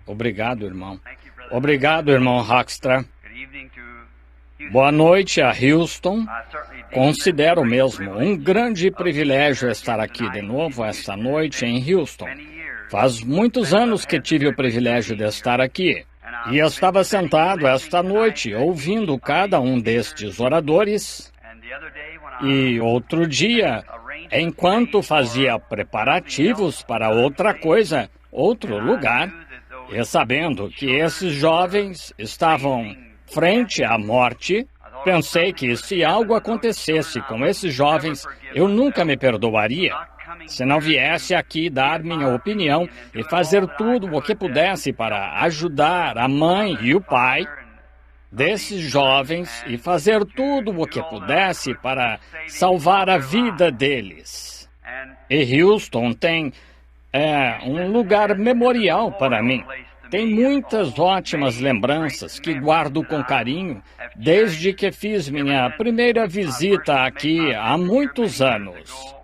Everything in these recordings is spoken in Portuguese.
Obrigado, irmão. Obrigado, irmão Rakstra. Boa noite a Houston. Considero mesmo um grande privilégio estar aqui de novo esta noite em Houston. Faz muitos anos que tive o privilégio de estar aqui. E estava sentado esta noite ouvindo cada um destes oradores. E outro dia, enquanto fazia preparativos para outra coisa, outro lugar, e sabendo que esses jovens estavam frente à morte, pensei que se algo acontecesse com esses jovens, eu nunca me perdoaria. Se não viesse aqui dar minha opinião e fazer tudo o que pudesse para ajudar a mãe e o pai desses jovens e fazer tudo o que pudesse para salvar a vida deles. E Houston tem um lugar memorial para mim. Tem muitas ótimas lembranças que guardo com carinho desde que fiz minha primeira visita aqui há muitos anos.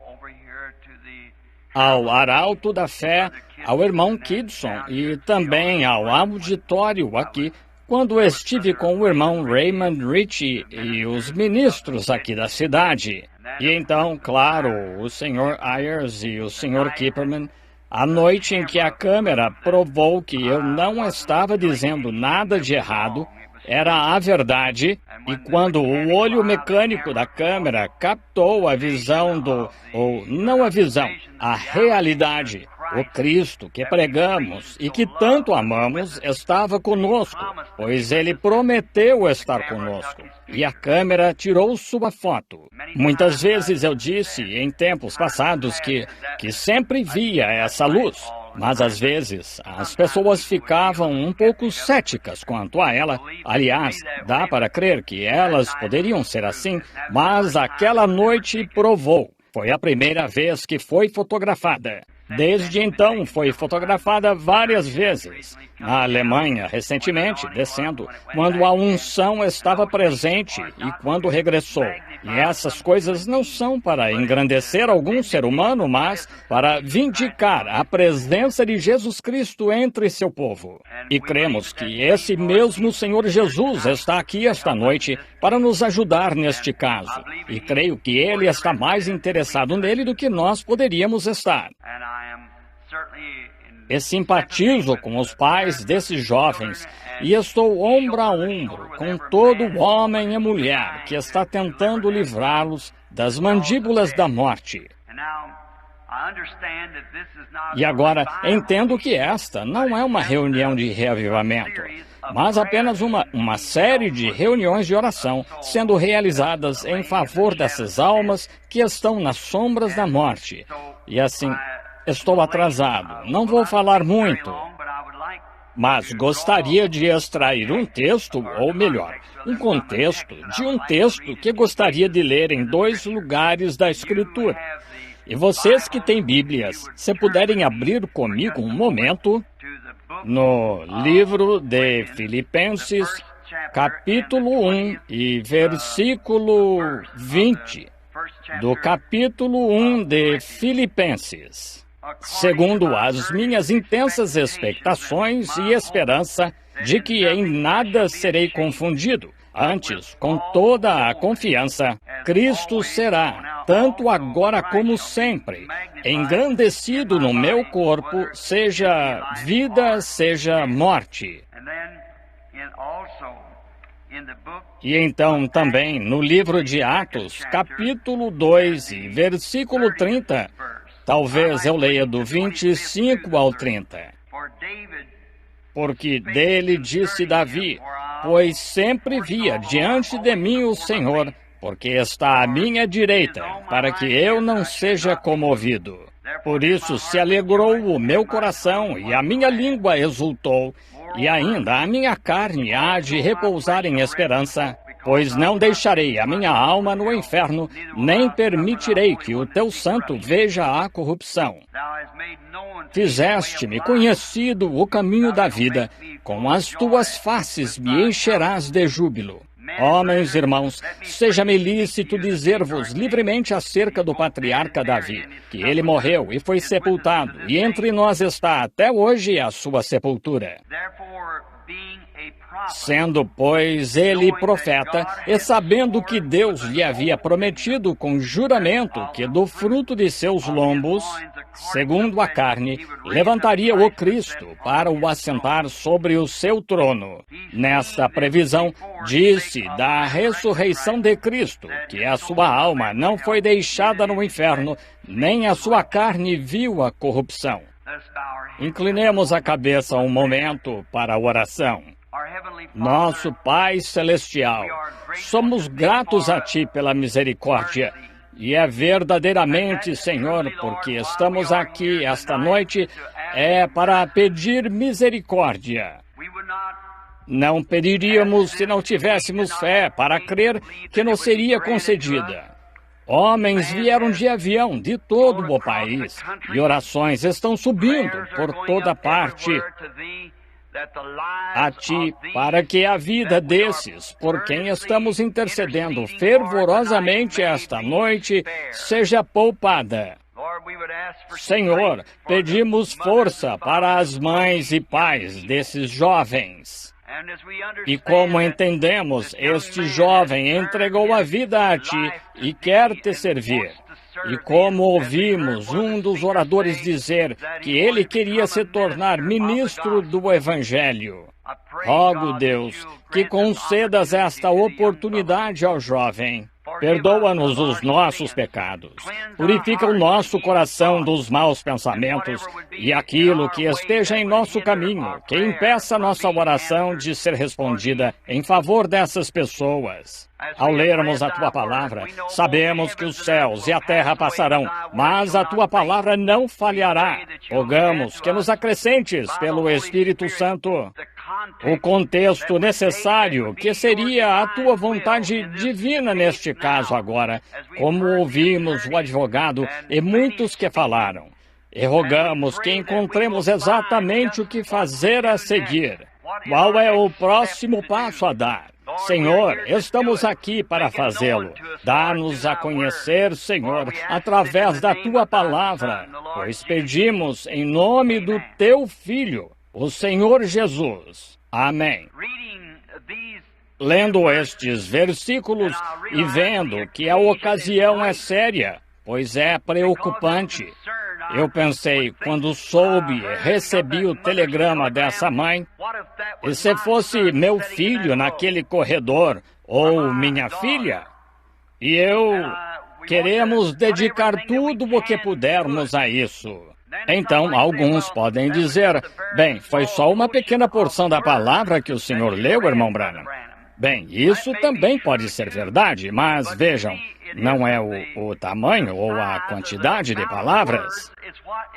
Ao Arauto da Fé, ao irmão Kidson e também ao auditório aqui, quando estive com o irmão Raymond Ritchie e os ministros aqui da cidade. E então, claro, o Sr. Ayers e o Sr. Kipperman, a noite em que a câmera provou que eu não estava dizendo nada de errado, era a verdade, e quando o olho mecânico da câmera captou a visão não a visão, a realidade, o Cristo que pregamos e que tanto amamos estava conosco, pois ele prometeu estar conosco. E a câmera tirou sua foto. Muitas vezes eu disse, em tempos passados, que sempre via essa luz. Mas, às vezes, as pessoas ficavam um pouco céticas quanto a ela. Aliás, dá para crer que elas poderiam ser assim, mas aquela noite provou. Foi a primeira vez que foi fotografada. Desde então, foi fotografada várias vezes. Na Alemanha, recentemente, descendo, quando a unção estava presente e quando regressou. E essas coisas não são para engrandecer algum ser humano, mas para vindicar a presença de Jesus Cristo entre seu povo. E cremos que esse mesmo Senhor Jesus está aqui esta noite para nos ajudar neste caso. E creio que Ele está mais interessado nele do que nós poderíamos estar. E simpatizo com os pais desses jovens e estou ombro a ombro com todo homem e mulher que está tentando livrá-los das mandíbulas da morte. E agora, entendo que esta não é uma reunião de reavivamento, mas apenas uma série de reuniões de oração sendo realizadas em favor dessas almas que estão nas sombras da morte. E assim, estou atrasado, não vou falar muito, mas gostaria de extrair um texto, ou melhor, um contexto de um texto que gostaria de ler em 2 lugares da Escritura. E vocês que têm Bíblias, se puderem abrir comigo um momento, no livro de Filipenses, capítulo 1 e versículo 20, do capítulo 1 de Filipenses. Segundo as minhas intensas expectações e esperança de que em nada serei confundido, antes, com toda a confiança, Cristo será, tanto agora como sempre, engrandecido no meu corpo, seja vida, seja morte. E então também no livro de Atos, capítulo 2 e versículo 30, talvez eu leia do 25 ao 30. Porque dele disse Davi, pois sempre via diante de mim o Senhor, porque está à minha direita, para que eu não seja comovido. Por isso se alegrou o meu coração e a minha língua exultou, e ainda a minha carne há de repousar em esperança, pois não deixarei a minha alma no inferno, nem permitirei que o teu santo veja a corrupção. Fizeste-me conhecido o caminho da vida, com as tuas faces me encherás de júbilo. Homens, irmãos, seja-me lícito dizer-vos livremente acerca do patriarca Davi, que ele morreu e foi sepultado, e entre nós está até hoje a sua sepultura. Sendo, pois, ele profeta, e sabendo que Deus lhe havia prometido com juramento que do fruto de seus lombos, segundo a carne, levantaria o Cristo para o assentar sobre o seu trono. Nesta previsão, disse da ressurreição de Cristo, que a sua alma não foi deixada no inferno, nem a sua carne viu a corrupção. Inclinemos a cabeça um momento para a oração. Nosso Pai Celestial, somos gratos a Ti pela misericórdia. E é verdadeiramente, Senhor, porque estamos aqui esta noite, para pedir misericórdia. Não pediríamos se não tivéssemos fé para crer que nos seria concedida. Homens vieram de avião de todo o país, e orações estão subindo por toda parte a Ti, para que a vida desses, por quem estamos intercedendo fervorosamente esta noite, seja poupada. Senhor, pedimos força para as mães e pais desses jovens. E como entendemos, este jovem entregou a vida a Ti e quer Te servir. E como ouvimos um dos oradores dizer que ele queria se tornar ministro do Evangelho, rogo, Deus, que concedas esta oportunidade ao jovem. Perdoa-nos os nossos pecados. Purifica o nosso coração dos maus pensamentos e aquilo que esteja em nosso caminho, que impeça nossa oração de ser respondida em favor dessas pessoas. Ao lermos a Tua palavra, sabemos que os céus e a terra passarão, mas a Tua palavra não falhará. Rogamos que nos acrescentes pelo Espírito Santo o contexto necessário, que seria a Tua vontade divina neste caso agora, como ouvimos o advogado e muitos que falaram. E rogamos que encontremos exatamente o que fazer a seguir. Qual é o próximo passo a dar? Senhor, estamos aqui para fazê-lo. Dá-nos a conhecer, Senhor, através da Tua palavra, pois pedimos em nome do Teu Filho, o Senhor Jesus. Amém. Lendo estes versículos e vendo que a ocasião é séria, pois é preocupante, eu pensei, quando soube e recebi o telegrama dessa mãe, e se fosse meu filho naquele corredor, ou minha filha, e queremos dedicar tudo o que pudermos a isso. Então, alguns podem dizer, bem, foi só uma pequena porção da palavra que o senhor leu, irmão Branham. Bem, isso também pode ser verdade, mas vejam, não é o tamanho ou a quantidade de palavras,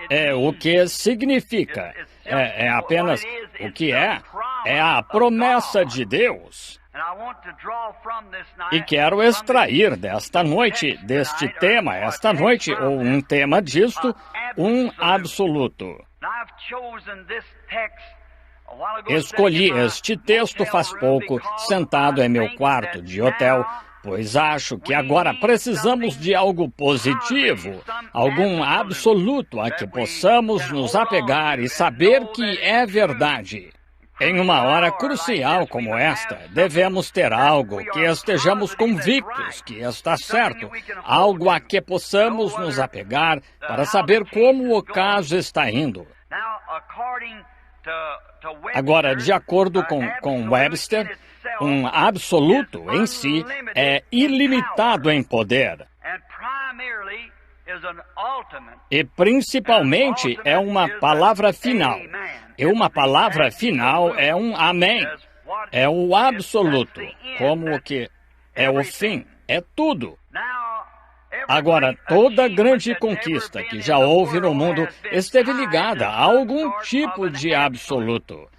é o que significa, é apenas o que é a promessa de Deus. E quero extrair desta noite, deste tema, esta noite, ou um tema disto, um absoluto. Escolhi este texto faz pouco, sentado em meu quarto de hotel, pois acho que agora precisamos de algo positivo, algum absoluto a que possamos nos apegar e saber que é verdade. Em uma hora crucial como esta, devemos ter algo que estejamos convictos que está certo, algo a que possamos nos apegar para saber como o caso está indo. Agora, de acordo com Webster, um absoluto em si é ilimitado em poder. E principalmente é uma palavra final. E uma palavra final é um amém. É o absoluto, como o que é o fim, é tudo. Agora, toda grande conquista que já houve no mundo esteve ligada a algum tipo de absoluto.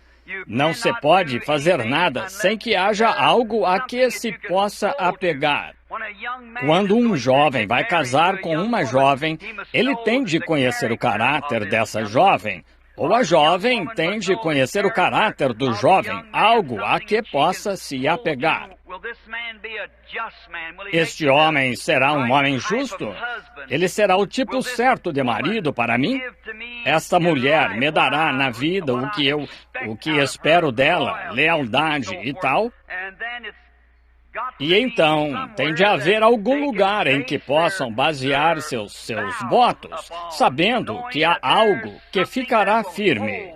Não se pode fazer nada sem que haja algo a que se possa apegar. Quando um jovem vai casar com uma jovem, ele tem de conhecer o caráter dessa jovem, ou a jovem tem de conhecer o caráter do jovem, algo a que possa se apegar. Este homem será um homem justo? Ele será o tipo certo de marido para mim? Esta mulher me dará na vida o que espero dela, lealdade e tal? E então, tem de haver algum lugar em que possam basear seus votos, sabendo que há algo que ficará firme.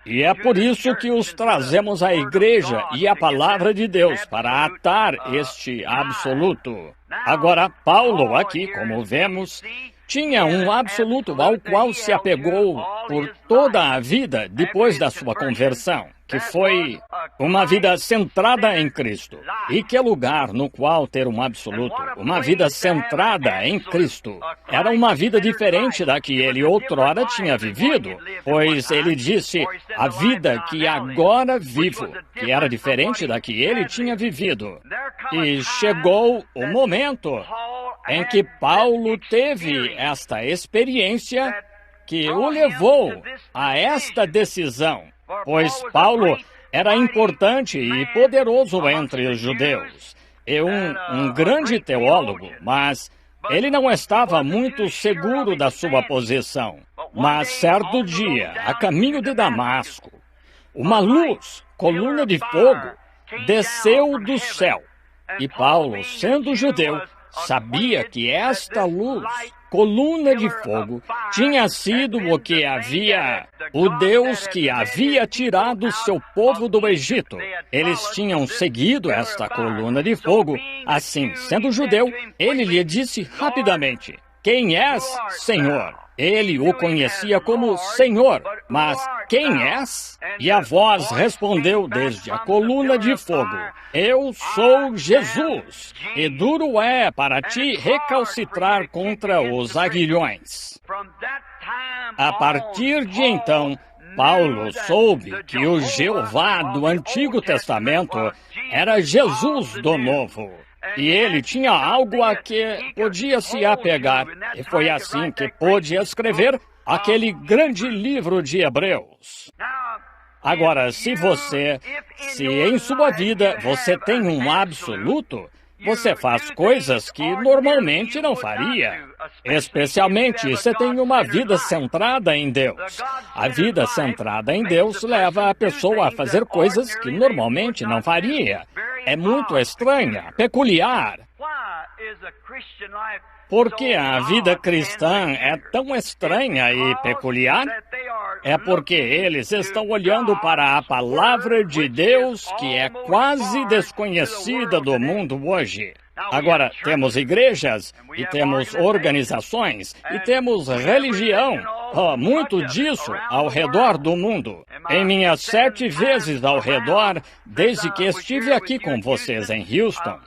E é por isso que os trazemos à igreja e à palavra de Deus, para atar este absoluto. Agora, Paulo aqui, como vemos, tinha um absoluto ao qual se apegou por toda a vida depois da sua conversão, que foi uma vida centrada em Cristo. E que lugar no qual ter um absoluto, uma vida centrada em Cristo, era uma vida diferente da que ele outrora tinha vivido, pois ele disse, a vida que agora vivo, que era diferente da que ele tinha vivido. E chegou o momento em que Paulo teve esta experiência que o levou a esta decisão, pois Paulo era importante e poderoso entre os judeus, e um grande teólogo, mas ele não estava muito seguro da sua posição. Mas certo dia, a caminho de Damasco, uma luz, coluna de fogo, desceu do céu, e Paulo, sendo judeu, sabia que esta luz, coluna de fogo, tinha sido o Deus que havia tirado seu povo do Egito. Eles tinham seguido esta coluna de fogo. Assim, sendo judeu, ele lhe disse rapidamente, quem és, Senhor? Ele o conhecia como Senhor, mas quem és? E a voz respondeu desde a coluna de fogo, eu sou Jesus, e duro é para ti recalcitrar contra os aguilhões. A partir de então, Paulo soube que o Jeová do Antigo Testamento era Jesus do Novo. E ele tinha algo a que podia se apegar. E foi assim que pôde escrever aquele grande livro de Hebreus. Agora, se em sua vida você tem um absoluto, você faz coisas que normalmente não faria. Especialmente se tem uma vida centrada em Deus. A vida centrada em Deus leva a pessoa a fazer coisas que normalmente não faria. É muito estranha, peculiar. Por que a vida cristã é tão estranha e peculiar? É porque eles estão olhando para a palavra de Deus que é quase desconhecida do mundo hoje. Agora, temos igrejas, e temos organizações, e temos religião, muito disso ao redor do mundo. Em minhas 7 vezes ao redor, desde que estive aqui com vocês em Houston,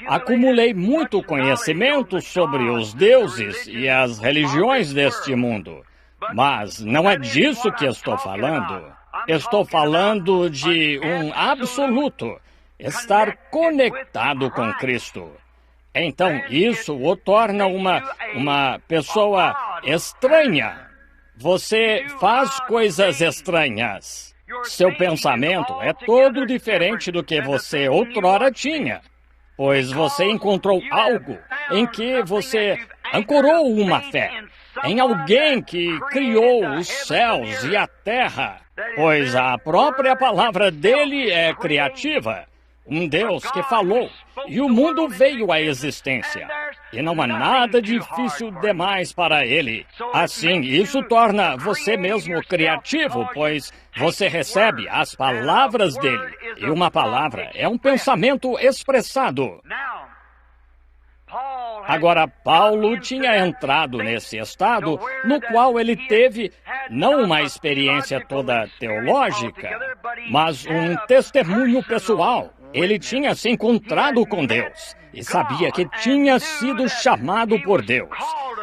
acumulei muito conhecimento sobre os deuses e as religiões deste mundo. Mas não é disso que estou falando. Estou falando de um absoluto, estar conectado com Cristo. Então, isso o torna uma pessoa estranha. Você faz coisas estranhas. Seu pensamento é todo diferente do que você outrora tinha, pois você encontrou algo em que você ancorou uma fé, em alguém que criou os céus e a terra, pois a própria palavra dele é criativa. Um Deus que falou, e o mundo veio à existência. E não há nada difícil demais para ele. Assim, isso torna você mesmo criativo, pois você recebe as palavras dele. E uma palavra é um pensamento expressado. Agora, Paulo tinha entrado nesse estado no qual ele teve não uma experiência toda teológica, mas um testemunho pessoal. Ele tinha se encontrado com Deus e sabia que tinha sido chamado por Deus.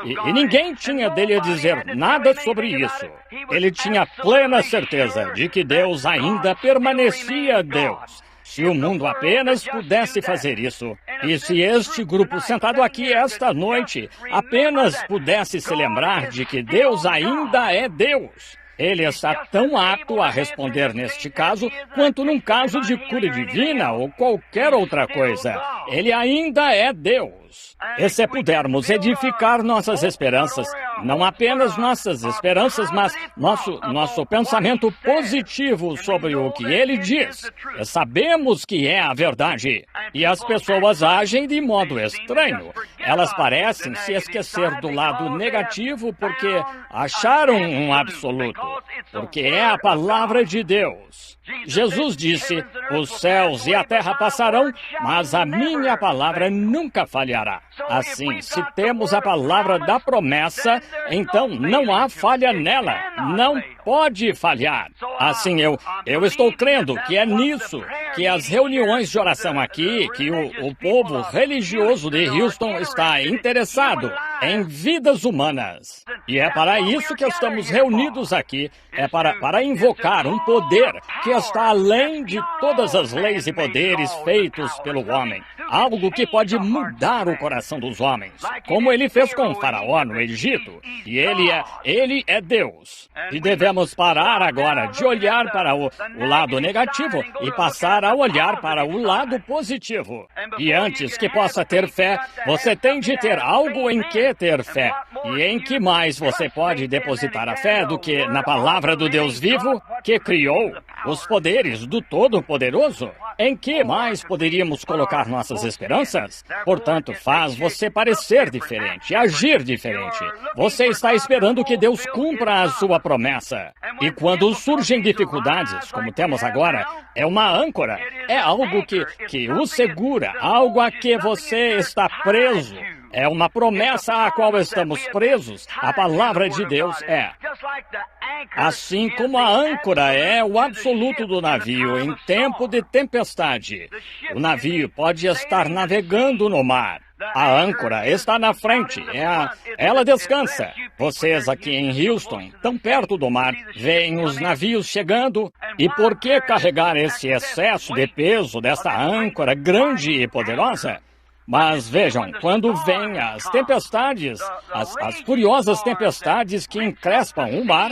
E ninguém tinha dele a dizer nada sobre isso. Ele tinha plena certeza de que Deus ainda permanecia Deus. Se o mundo apenas pudesse fazer isso, e se este grupo sentado aqui esta noite apenas pudesse se lembrar de que Deus ainda é Deus, Ele está tão apto a responder neste caso quanto num caso de cura divina ou qualquer outra coisa. Ele ainda é Deus. E se pudermos edificar nossas esperanças, não apenas nossas esperanças, mas nosso pensamento positivo sobre o que ele diz, sabemos que é a verdade. E as pessoas agem de modo estranho. Elas parecem se esquecer do lado negativo porque acharam um absoluto, porque é a palavra de Deus. Jesus disse: os céus e a terra passarão, mas a minha palavra nunca falhará. Assim, se temos a palavra da promessa, então não há falha nela. Não pode falhar. Assim, eu estou crendo que é nisso que as reuniões de oração aqui, que o povo religioso de Houston está interessado, em vidas humanas. E é para isso que estamos reunidos aqui. É para invocar um poder que está além de todas as leis e poderes feitos pelo homem. Algo que pode mudar o coração dos homens, como ele fez com o faraó no Egito. E ele é Deus. E devemos parar agora de olhar para o lado negativo e passar a olhar para o lado positivo. E antes que possa ter fé, você tem de ter algo em que ter fé. E em que mais você pode depositar a fé do que na palavra do Deus vivo, que criou os poderes do Todo-Poderoso? Em que mais poderíamos colocar nossas esperanças? Portanto, faz você parecer diferente, agir diferente. Você está esperando que Deus cumpra a sua promessa. E quando surgem dificuldades, como temos agora, é uma âncora. É algo que o segura, algo a que você está preso. É uma promessa à qual estamos presos. A palavra de Deus é. Assim como a âncora é o absoluto do navio em tempo de tempestade. O navio pode estar navegando no mar. A âncora está na frente, ela descansa. Vocês aqui em Houston, tão perto do mar, veem os navios chegando. E por que carregar esse excesso de peso desta âncora grande e poderosa? Mas vejam, quando vêm as tempestades, as furiosas tempestades que encrespam o mar,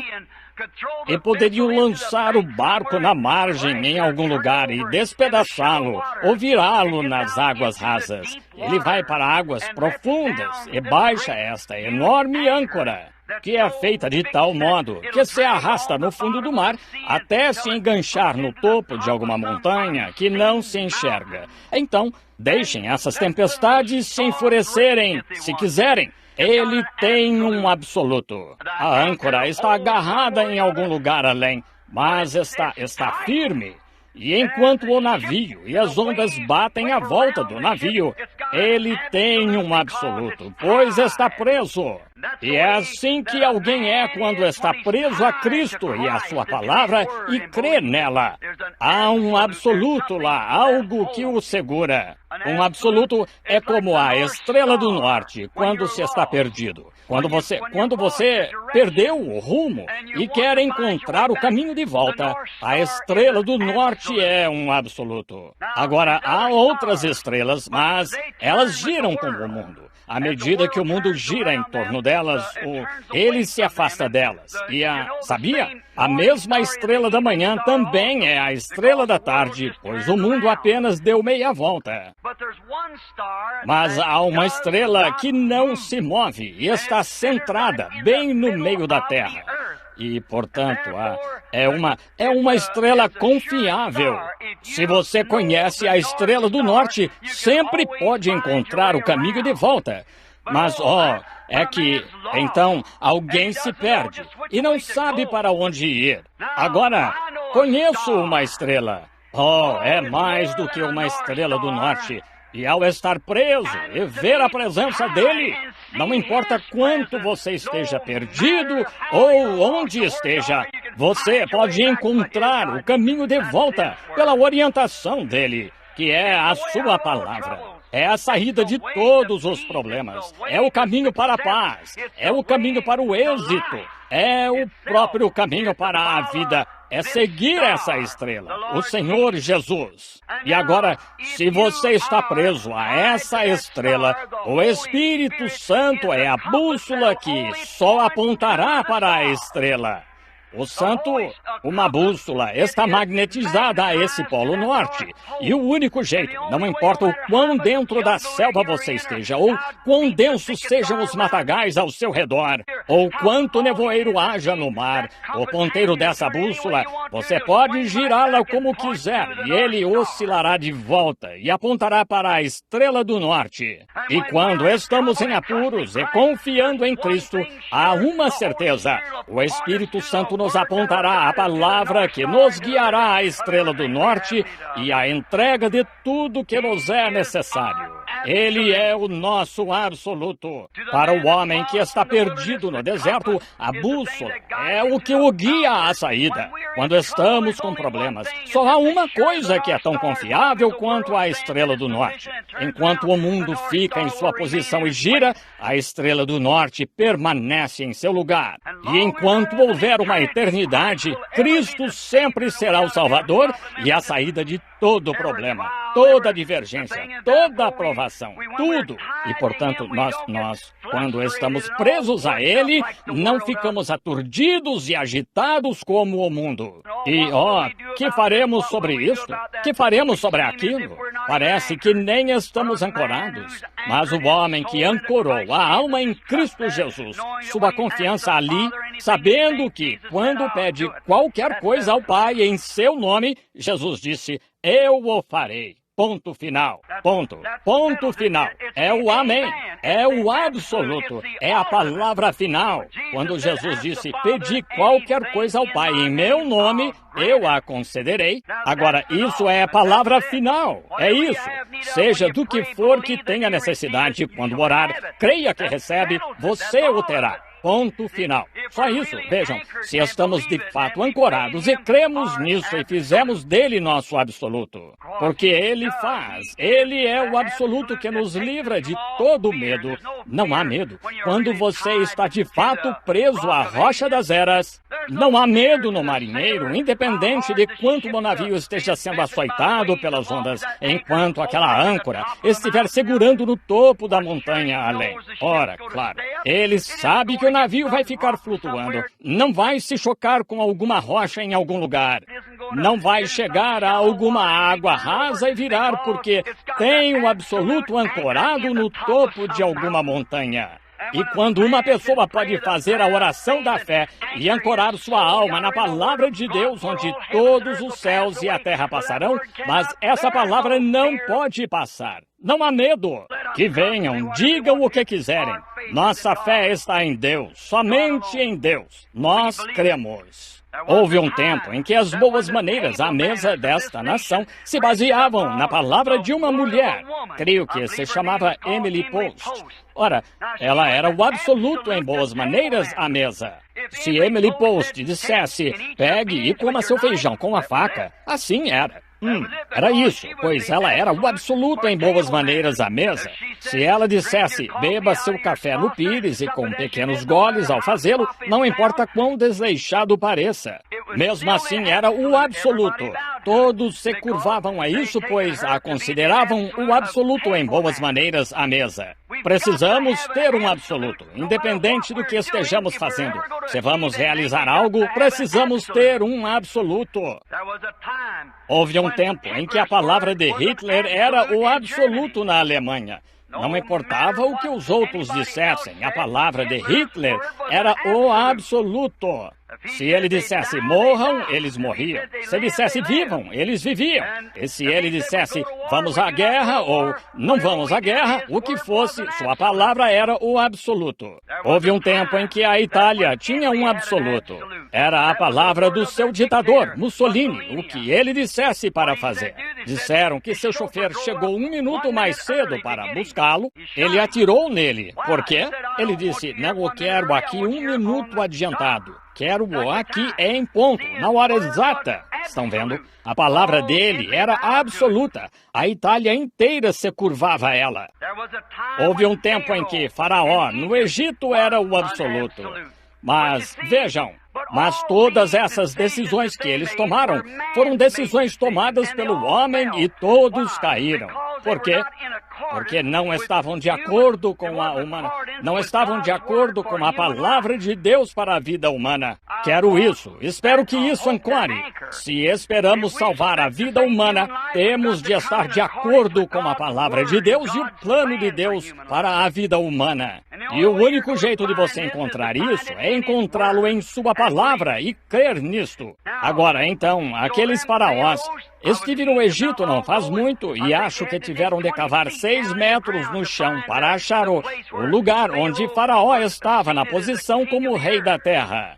e poderiam lançar o barco na margem em algum lugar e despedaçá-lo ou virá-lo nas águas rasas. Ele vai para águas profundas e baixa esta enorme âncora, que é feita de tal modo que se arrasta no fundo do mar até se enganchar no topo de alguma montanha que não se enxerga. Então, deixem essas tempestades se enfurecerem, se quiserem. Ele tem um absoluto. A âncora está agarrada em algum lugar além, mas está firme. E enquanto o navio e as ondas batem à volta do navio, ele tem um absoluto, pois está preso. E é assim que alguém é quando está preso a Cristo e a sua palavra e crê nela. Há um absoluto lá, algo que o segura. Um absoluto é como a estrela do norte quando se está perdido. Quando você perdeu o rumo e quer encontrar o caminho de volta, a estrela do norte é um absoluto. Agora, há outras estrelas, mas elas giram como o mundo. À medida que o mundo gira em torno delas, ele se afasta delas. E sabia? A mesma estrela da manhã também é a estrela da tarde, pois o mundo apenas deu meia volta. Mas há uma estrela que não se move e está centrada bem no meio da Terra. E, portanto, é uma estrela confiável. Se você conhece a estrela do norte, sempre pode encontrar o caminho de volta. Mas, é que, então, alguém se perde e não sabe para onde ir. Agora, conheço uma estrela. É mais do que uma estrela do norte. E ao estar preso e ver a presença dele, não importa quanto você esteja perdido ou onde esteja, você pode encontrar o caminho de volta pela orientação dele, que é a sua palavra. É a saída de todos os problemas. É o caminho para a paz. É o caminho para o êxito. É o próprio caminho para a vida. É seguir essa estrela, o Senhor Jesus. E agora, se você está preso a essa estrela, o Espírito Santo é a bússola que só apontará para a estrela. O santo, uma bússola, está magnetizada a esse polo norte. E o único jeito, não importa o quão dentro da selva você esteja, ou quão densos sejam os matagais ao seu redor, ou quanto nevoeiro haja no mar, o ponteiro dessa bússola, você pode girá-la como quiser, e ele oscilará de volta e apontará para a estrela do norte. E quando estamos em apuros e confiando em Cristo, há uma certeza: o Espírito Santo nos apontará a palavra que nos guiará à estrela do norte e à entrega de tudo que nos é necessário. Ele é o nosso absoluto. Para o homem que está perdido no deserto, a bússola é o que o guia à saída. Quando estamos com problemas, só há uma coisa que é tão confiável quanto a estrela do norte. Enquanto o mundo fica em sua posição e gira, a estrela do norte permanece em seu lugar. E enquanto houver uma eternidade, Cristo sempre será o Salvador e a saída de todo problema, toda divergência, toda aprovação, tudo. E, portanto, nós, quando estamos presos a Ele, não ficamos aturdidos e agitados como o mundo. E, que faremos sobre isto? Que faremos sobre aquilo? Parece que nem estamos ancorados. Mas o homem que ancorou a alma em Cristo Jesus, sua confiança ali, sabendo que, quando pede qualquer coisa ao Pai em seu nome, Jesus disse: eu o farei. Ponto final. Ponto. Ponto final. É o amém. É o absoluto. É a palavra final. Quando Jesus disse: pedi qualquer coisa ao Pai em meu nome, eu a concederei. Agora, isso é a palavra final. É isso. Seja do que for que tenha necessidade quando orar, creia que recebe, você o terá. Ponto final. Só isso. Vejam, se estamos de fato ancorados e cremos nisso e fizemos dele nosso absoluto. Porque ele faz. Ele é o absoluto que nos livra de todo medo. Não há medo. Quando você está de fato preso à rocha das eras, não há medo no marinheiro, independente de quanto o navio esteja sendo açoitado pelas ondas, enquanto aquela âncora estiver segurando no topo da montanha além. Ora, claro, ele sabe que o navio vai ficar flutuando, não vai se chocar com alguma rocha em algum lugar, não vai chegar a alguma água rasa e virar porque tem o absoluto ancorado no topo de alguma montanha. E quando uma pessoa pode fazer a oração da fé e ancorar sua alma na palavra de Deus, onde todos os céus e a terra passarão, mas essa palavra não pode passar. Não há medo. Que venham, digam o que quiserem. Nossa fé está em Deus, somente em Deus. Nós cremos. Houve um tempo em que as boas maneiras à mesa desta nação se baseavam na palavra de uma mulher. Creio que se chamava Emily Post. Ora, ela era o absoluto em boas maneiras à mesa. Se Emily Post dissesse: pegue e coma seu feijão com a faca, assim era. Era isso, pois ela era o absoluto em boas maneiras à mesa. Se ela dissesse: beba seu café no pires e com pequenos goles ao fazê-lo, não importa quão desleixado pareça. Mesmo assim, era o absoluto. Todos se curvavam a isso, pois a consideravam o absoluto em boas maneiras à mesa. Precisamos ter um absoluto, independente do que estejamos fazendo. Se vamos realizar algo, precisamos ter um absoluto. Houve um tempo em que a palavra de Hitler era o absoluto na Alemanha. Não importava o que os outros dissessem, a palavra de Hitler era o absoluto. Se ele dissesse morram, eles morriam. Se ele dissesse vivam, eles viviam. E se ele dissesse vamos à guerra ou não vamos à guerra, o que fosse, sua palavra era o absoluto. Houve um tempo em que a Itália tinha um absoluto. Era a palavra do seu ditador, Mussolini, o que ele dissesse para fazer. Disseram que seu chofer chegou 1 minuto mais cedo para buscá-lo. Ele atirou nele. Por quê? Ele disse: não o quero aqui 1 minuto adiantado. Quero-o aqui em ponto, na hora exata. Estão vendo? A palavra dele era absoluta. A Itália inteira se curvava a ela. Houve um tempo em que Faraó, no Egito, era o absoluto. Mas, vejam, todas essas decisões que eles tomaram foram decisões tomadas pelo homem e todos caíram. Por quê? porque não estavam de acordo com não estavam de acordo com a palavra de Deus para a vida humana. Quero isso, espero que isso ancore. Se esperamos salvar a vida humana, temos de estar de acordo com a palavra de Deus e o plano de Deus para a vida humana. E o único jeito de você encontrar isso é encontrá-lo em sua palavra e crer nisto. Agora, então, aqueles faraós, estive no Egito não faz muito e acho que tiveram de cavar 6 metros no chão para achar o lugar onde Faraó estava na posição como rei da terra.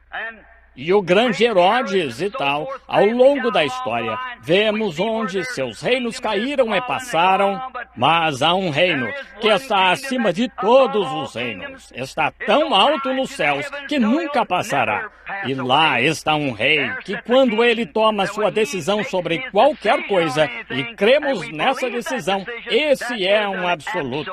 E o grande Herodes e tal, ao longo da história, vemos onde seus reinos caíram e passaram, mas há um reino que está acima de todos os reinos. Está tão alto nos céus que nunca passará. E lá está um rei que, quando ele toma sua decisão sobre qualquer coisa, e cremos nessa decisão, esse é um absoluto.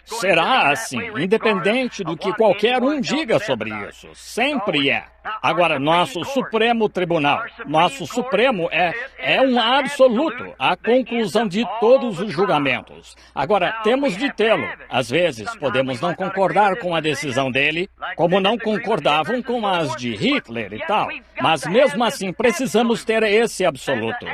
Será assim, independente do que qualquer um diga sobre isso. Sempre é. Agora, nosso Supremo Tribunal, nosso Supremo é um absoluto, a conclusão de todos os julgamentos. Agora, temos de tê-lo. Às vezes, podemos não concordar com a decisão dele, como não concordavam com as de Hitler e tal. Mas, mesmo assim, precisamos ter esse absoluto.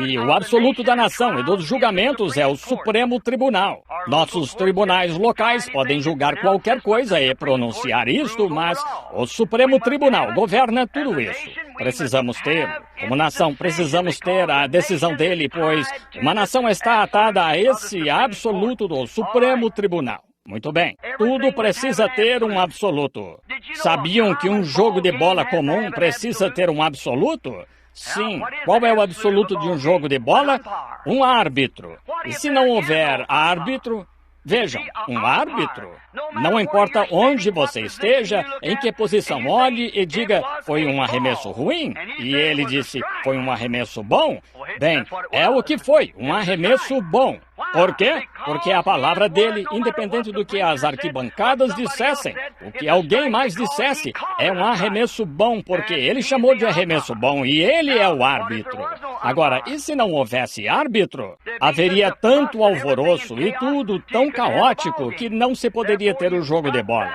E o absoluto da nação e dos julgamentos é o Supremo Tribunal. Nossos tribunais locais podem julgar qualquer coisa e pronunciar isto, mas o Supremo Tribunal governa tudo isso. Precisamos ter, como nação, precisamos ter a decisão dele, pois uma nação está atada a esse absoluto do Supremo Tribunal. Muito bem, tudo precisa ter um absoluto. Sabiam que um jogo de bola comum precisa ter um absoluto? Sim. Qual é o absoluto de um jogo de bola? Um árbitro. E se não houver árbitro? Vejam, um árbitro, não importa onde você esteja, em que posição olhe e diga, foi um arremesso ruim? E ele disse, foi um arremesso bom? Bem, é o que foi, um arremesso bom. Por quê? Porque a palavra dele, independente do que as arquibancadas dissessem, o que alguém mais dissesse, é um arremesso bom, porque ele chamou de arremesso bom e ele é o árbitro. Agora, e se não houvesse árbitro? Haveria tanto alvoroço e tudo tão caótico que não se poderia ter o jogo de bola.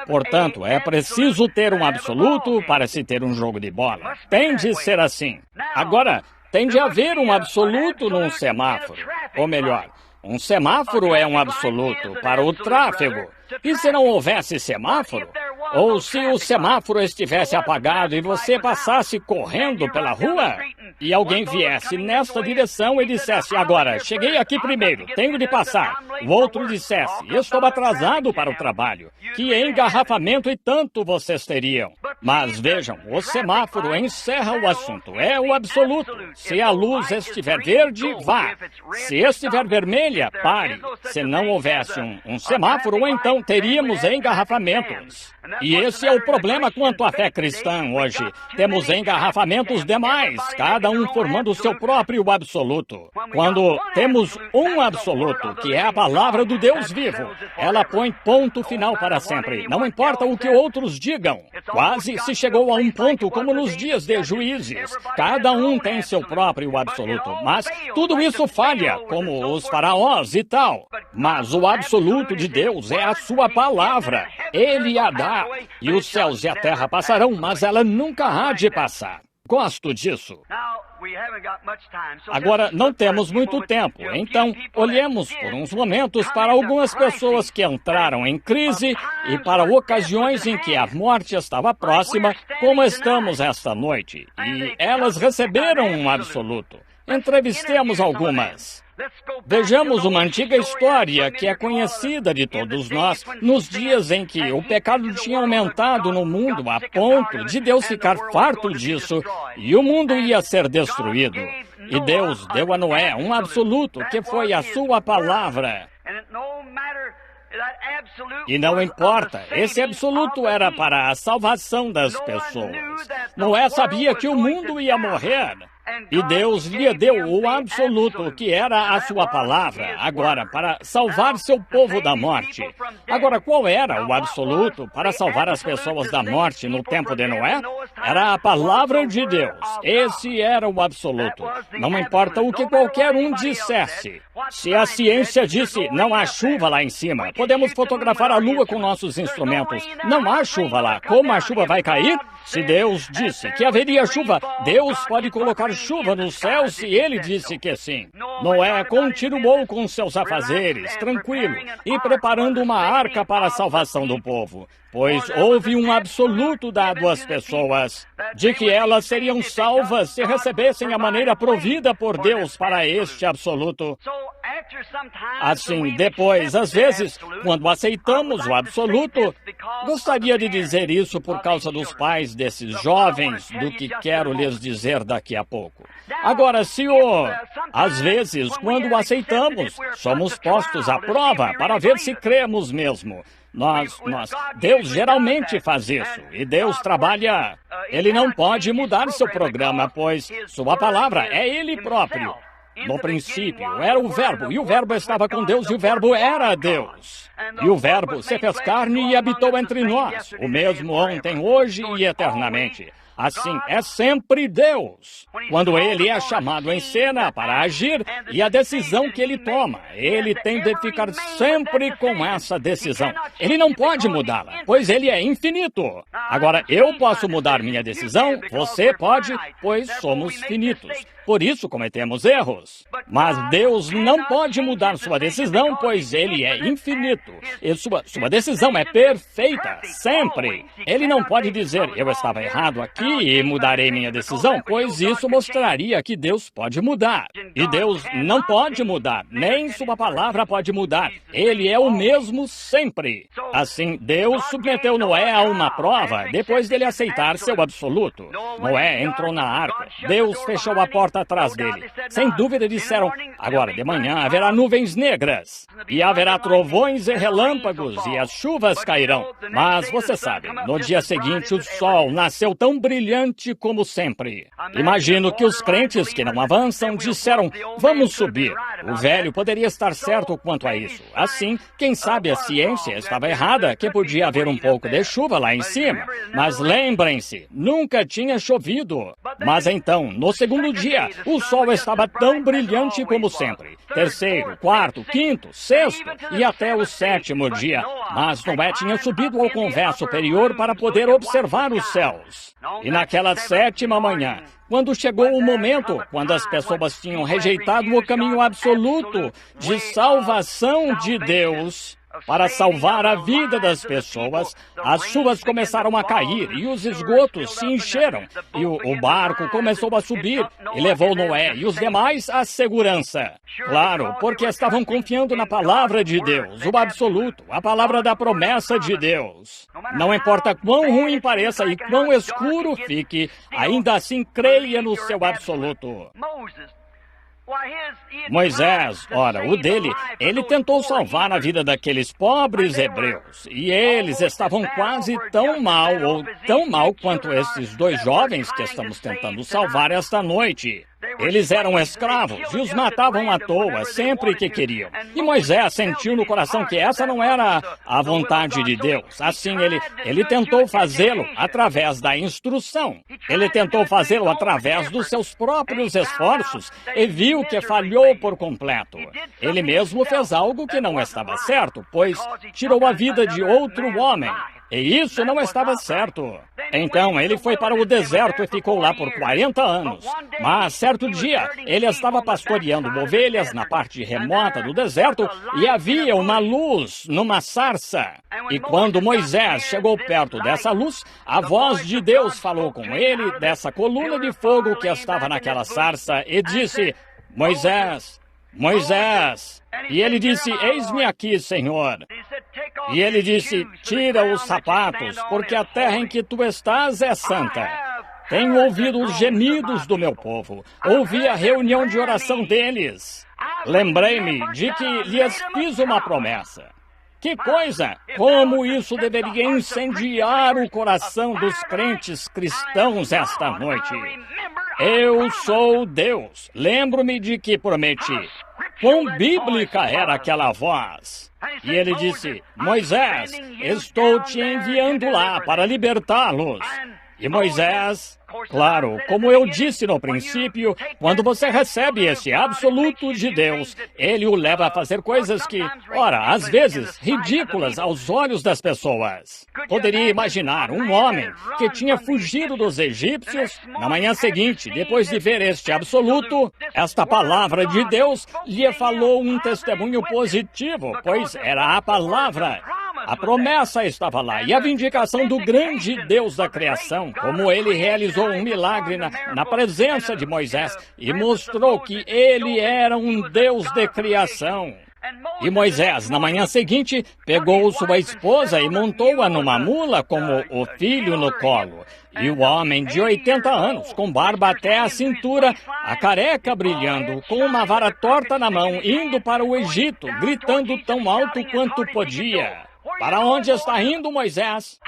Portanto, é preciso ter um absoluto para se ter um jogo de bola. Tem de ser assim. Agora, tem de haver um absoluto num semáforo. Ou melhor, um semáforo é um absoluto para o tráfego. E se não houvesse semáforo? Ou se o semáforo estivesse apagado e você passasse correndo pela rua? E alguém viesse nesta direção e dissesse, agora, cheguei aqui primeiro, tenho de passar. O outro dissesse, estou atrasado para o trabalho. Que engarrafamento e tanto vocês teriam. Mas vejam, o semáforo encerra o assunto, é o absoluto. Se a luz estiver verde, vá. Se estiver vermelha, pare. Se não houvesse um semáforo, então teríamos engarrafamentos. E esse é o problema quanto à fé cristã hoje. Temos engarrafamentos demais, cada um formando o seu próprio absoluto. Quando temos um absoluto, que é a palavra do Deus vivo, ela põe ponto final para sempre. Não importa o que outros digam. Quase se chegou a um ponto como nos dias de Juízes. Cada um tem seu próprio absoluto. Mas tudo isso falha, como os faraós e tal. Mas o absoluto de Deus é a sua palavra. Ele a dá. E os céus e a terra passarão, mas ela nunca há de passar. Gosto disso. Agora, não temos muito tempo, então olhemos por uns momentos para algumas pessoas que entraram em crise e para ocasiões em que a morte estava próxima, como estamos esta noite. E elas receberam um absoluto. Entrevistemos algumas. Vejamos uma antiga história que é conhecida de todos nós, nos dias em que o pecado tinha aumentado no mundo a ponto de Deus ficar farto disso e o mundo ia ser destruído. E Deus deu a Noé um absoluto, que foi a sua palavra. E não importa, esse absoluto era para a salvação das pessoas. Noé sabia que o mundo ia morrer. E Deus lhe deu o absoluto, que era a sua palavra, agora, para salvar seu povo da morte. Agora, qual era o absoluto para salvar as pessoas da morte no tempo de Noé? Era a palavra de Deus. Esse era o absoluto. Não importa o que qualquer um dissesse. Se a ciência disse, não há chuva lá em cima, podemos fotografar a lua com nossos instrumentos. Não há chuva lá. Como a chuva vai cair? Se Deus disse que haveria chuva, Deus pode colocar chuva no céu se Ele disse que sim. Noé continuou com seus afazeres, tranquilo, e preparando uma arca para a salvação do povo, pois houve um absoluto dado às pessoas, de que elas seriam salvas se recebessem a maneira provida por Deus para este absoluto. Assim, depois, às vezes, quando aceitamos o absoluto, gostaria de dizer isso por causa dos pais desses jovens, do que quero lhes dizer daqui a pouco. Agora, às vezes, quando o aceitamos, somos postos à prova para ver se cremos mesmo. Deus geralmente faz isso, e Deus trabalha. Ele não pode mudar seu programa, pois sua palavra é Ele próprio. No princípio era o Verbo, e o Verbo estava com Deus, e o Verbo era Deus. E o Verbo se fez carne e habitou entre nós, o mesmo ontem, hoje e eternamente. Assim, é sempre Deus. Quando Ele é chamado em cena para agir, e a decisão que Ele toma, Ele tem de ficar sempre com essa decisão. Ele não pode mudá-la, pois Ele é infinito. Agora, eu posso mudar minha decisão, você pode, pois somos finitos. Por isso cometemos erros. Mas Deus não pode mudar sua decisão, pois Ele é infinito. E sua decisão é perfeita, sempre. Ele não pode dizer, eu estava errado aqui e mudarei minha decisão, pois isso mostraria que Deus pode mudar. E Deus não pode mudar, nem sua palavra pode mudar. Ele é o mesmo sempre. Assim, Deus submeteu Noé a uma prova depois dele aceitar seu absoluto. Noé entrou na arca. Deus fechou a porta atrás dele. Sem dúvida disseram, agora de manhã haverá nuvens negras, e haverá trovões e relâmpagos, e as chuvas cairão. Mas você sabe, no dia seguinte o sol nasceu tão brilhante como sempre. Imagino que os crentes que não avançam disseram, vamos subir. O velho poderia estar certo quanto a isso. Assim, quem sabe a ciência estava errada, que podia haver um pouco de chuva lá em cima. Mas lembrem-se, nunca tinha chovido. Mas então, no segundo dia, o sol estava tão brilhante como sempre. Terceiro, quarto, quinto, sexto e até o sétimo dia. Mas Noé tinha subido ao convés superior para poder observar os céus. E naquela sétima manhã, quando chegou o momento, quando as pessoas tinham rejeitado o caminho absoluto de salvação de Deus, para salvar a vida das pessoas, as chuvas começaram a cair e os esgotos se encheram. E o barco começou a subir e levou Noé e os demais à segurança. Claro, porque estavam confiando na palavra de Deus, o absoluto, a palavra da promessa de Deus. Não importa quão ruim pareça e quão escuro fique, ainda assim creia no seu absoluto. Moisés, ora, o dele, ele tentou salvar a vida daqueles pobres hebreus. E eles estavam quase tão mal, ou tão mal quanto esses dois jovens que estamos tentando salvar esta noite. Eles eram escravos e os matavam à toa sempre que queriam. E Moisés sentiu no coração que essa não era a vontade de Deus. Assim, ele tentou fazê-lo através da instrução. Ele tentou fazê-lo através dos seus próprios esforços e viu que falhou por completo. Ele mesmo fez algo que não estava certo, pois tirou a vida de outro homem. E isso não estava certo. Então ele foi para o deserto e ficou lá por 40 anos. Mas certo dia, ele estava pastoreando ovelhas na parte remota do deserto e havia uma luz numa sarça. E quando Moisés chegou perto dessa luz, a voz de Deus falou com ele dessa coluna de fogo que estava naquela sarça e disse, Moisés, Moisés. E ele disse, eis-me aqui, Senhor. E ele disse, tira os sapatos, porque a terra em que tu estás é santa. Tenho ouvido os gemidos do meu povo, ouvi a reunião de oração deles. Lembrei-me de que lhes fiz uma promessa. Que coisa! Como isso deveria incendiar o coração dos crentes cristãos esta noite. Eu sou Deus. Lembro-me de que prometi. Quão bíblica era aquela voz. E ele disse, Moisés, estou te enviando lá para libertá-los. E Moisés, claro, como eu disse no princípio, quando você recebe esse absoluto de Deus, ele o leva a fazer coisas que, ora, às vezes, ridículas aos olhos das pessoas. Poderia imaginar um homem que tinha fugido dos egípcios, na manhã seguinte, depois de ver este absoluto, esta palavra de Deus lhe falou um testemunho positivo, pois era a palavra. A promessa estava lá, e a vindicação do grande Deus da criação, como ele realizou um milagre na presença de Moisés e mostrou que ele era um Deus de criação. E Moisés, na manhã seguinte, pegou sua esposa e montou-a numa mula como o filho no colo. E o homem de 80 anos, com barba até a cintura, a careca brilhando, com uma vara torta na mão, indo para o Egito, gritando tão alto quanto podia. Para onde está indo, Moisés?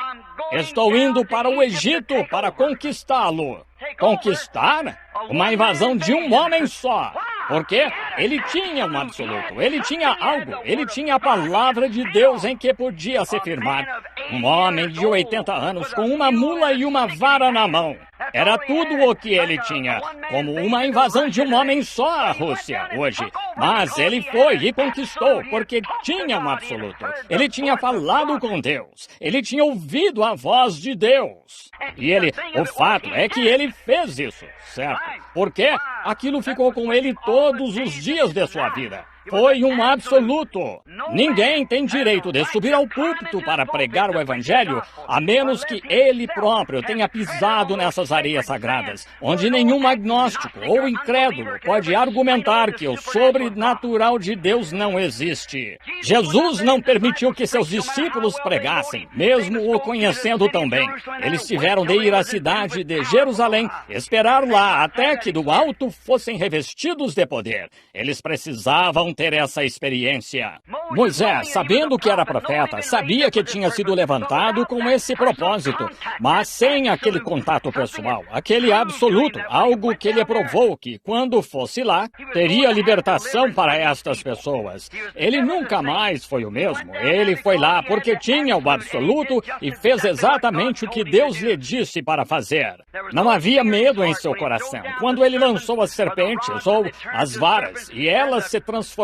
Estou indo para o Egito para conquistá-lo. Conquistar? Uma invasão de um homem só. Porque ele tinha um absoluto, ele tinha algo, ele tinha a palavra de Deus em que podia se firmar. Um homem de 80 anos com uma mula e uma vara na mão. Era tudo o que ele tinha, como uma invasão de um homem só à Rússia hoje. Mas ele foi e conquistou, porque tinha um absoluto. Ele tinha falado com Deus. Ele tinha ouvido a voz de Deus. E o fato é que ele fez isso, certo? Porque aquilo ficou com ele todos os dias de sua vida. Foi um absoluto. Ninguém tem direito de subir ao púlpito para pregar o Evangelho, a menos que ele próprio tenha pisado nessas areias sagradas, onde nenhum agnóstico ou incrédulo pode argumentar que o sobrenatural de Deus não existe. Jesus não permitiu que seus discípulos pregassem, mesmo o conhecendo tão bem. Eles tiveram de ir à cidade de Jerusalém, esperar lá até que do alto fossem revestidos de poder. Eles precisavam ter essa experiência. Moisés, sabendo que era profeta, sabia que tinha sido levantado com esse propósito, mas sem aquele contato pessoal, aquele absoluto, algo que ele provou que, quando fosse lá, teria libertação para estas pessoas. Ele nunca mais foi o mesmo. Ele foi lá porque tinha o absoluto e fez exatamente o que Deus lhe disse para fazer. Não havia medo em seu coração. Quando ele lançou as serpentes ou as varas, e elas se transformaram